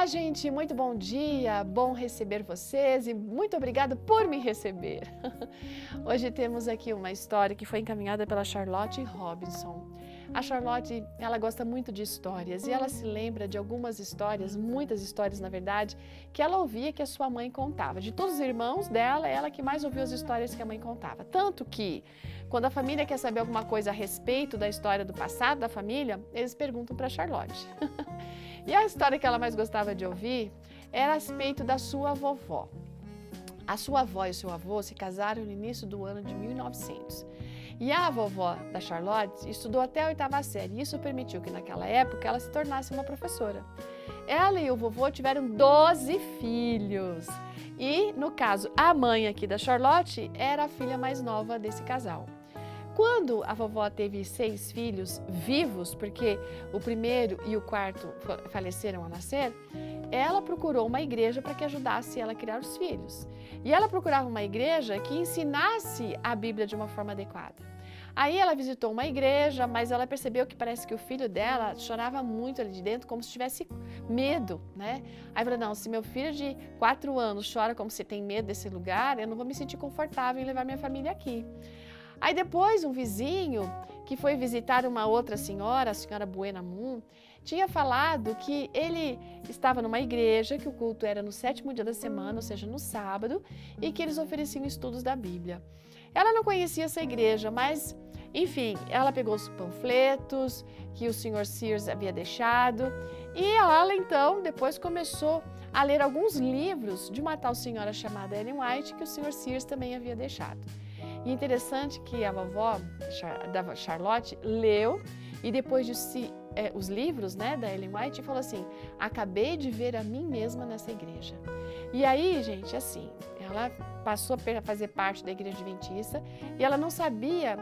gente, muito bom dia, bom receber vocês e muito obrigada por me receber. Hoje temos aqui uma história que foi encaminhada pela Charlotte Robinson. A Charlotte, ela gosta muito de histórias e ela se lembra de algumas histórias, muitas histórias na verdade, que ela ouvia que a sua mãe contava. De todos os irmãos dela, ela que mais ouviu as histórias que a mãe contava. Tanto que, quando a família quer saber alguma coisa a respeito da história do passado da família, eles perguntam para Charlotte. E a história que ela mais gostava de ouvir era a respeito da sua vovó. A sua avó e o seu avô se casaram no início do ano de 1900. E a vovó da Charlotte estudou até a 8ª série. E isso permitiu que naquela época ela se tornasse uma professora. Ela e o vovô tiveram 12 filhos. E, no caso, a mãe aqui da Charlotte era a filha mais nova desse casal. Quando a vovó teve 6 filhos vivos, porque o primeiro e o quarto faleceram ao nascer, ela procurou uma igreja para que ajudasse ela a criar os filhos. E ela procurava uma igreja que ensinasse a Bíblia de uma forma adequada. Aí ela visitou uma igreja, mas ela percebeu que parece que o filho dela chorava muito ali de dentro, como se tivesse medo, né? Aí falou, não, se meu filho de 4 anos chora como se tem medo desse lugar, eu não vou me sentir confortável em levar minha família aqui. Aí depois um vizinho que foi visitar uma outra senhora, a senhora Buena Moon, tinha falado que ele estava numa igreja, que o culto era no 7º dia da semana, ou seja, no sábado, e que eles ofereciam estudos da Bíblia. Ela não conhecia essa igreja, mas, enfim, ela pegou os panfletos que o Sr. Sears havia deixado e ela, então, depois começou a ler alguns livros de uma tal senhora chamada Ellen White que o Sr. Sears também havia deixado. E interessante que a vovó da Charlotte leu e depois de os livros, né, da Ellen White falou assim, acabei de ver a mim mesma nessa igreja. E aí, gente, assim, ela passou a fazer parte da igreja adventista e ela não sabia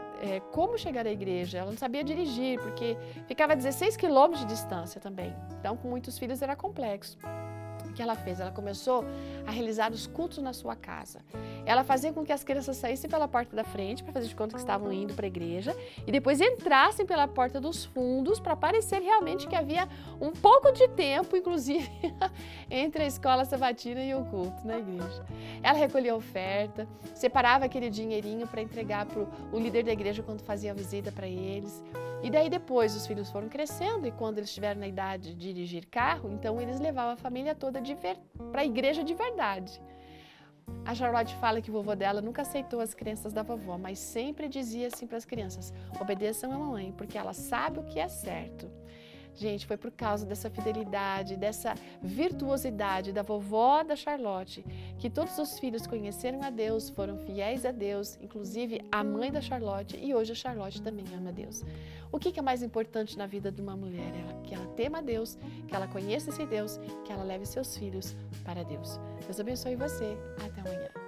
como chegar à igreja, ela não sabia dirigir, porque ficava a 16 quilômetros de distância também. Então, com muitos filhos era complexo. O que ela fez? Ela começou a realizar os cultos na sua casa. Ela fazia com que as crianças saíssem pela porta da frente para fazer de conta que estavam indo para a igreja e depois entrassem pela porta dos fundos para parecer realmente que havia um pouco de tempo, inclusive, entre a escola sabatina e o culto na igreja. Ela recolhia oferta, separava aquele dinheirinho para entregar para o líder da igreja quando fazia a visita para eles. E daí depois os filhos foram crescendo e quando eles estiveram na idade de dirigir carro, então eles levavam a família toda para a igreja de verdade. A Charlotte fala que o vovô dela nunca aceitou as crenças da vovó, mas sempre dizia assim para as crianças, obedeçam a mamãe, porque ela sabe o que é certo. Gente, foi por causa dessa fidelidade, dessa virtuosidade da vovó da Charlotte, que todos os filhos conheceram a Deus, foram fiéis a Deus, inclusive a mãe da Charlotte, e hoje a Charlotte também ama a Deus. O que é mais importante na vida de uma mulher? Que ela tema a Deus, que ela conheça esse Deus, que ela leve seus filhos para Deus. Deus abençoe você. Até amanhã.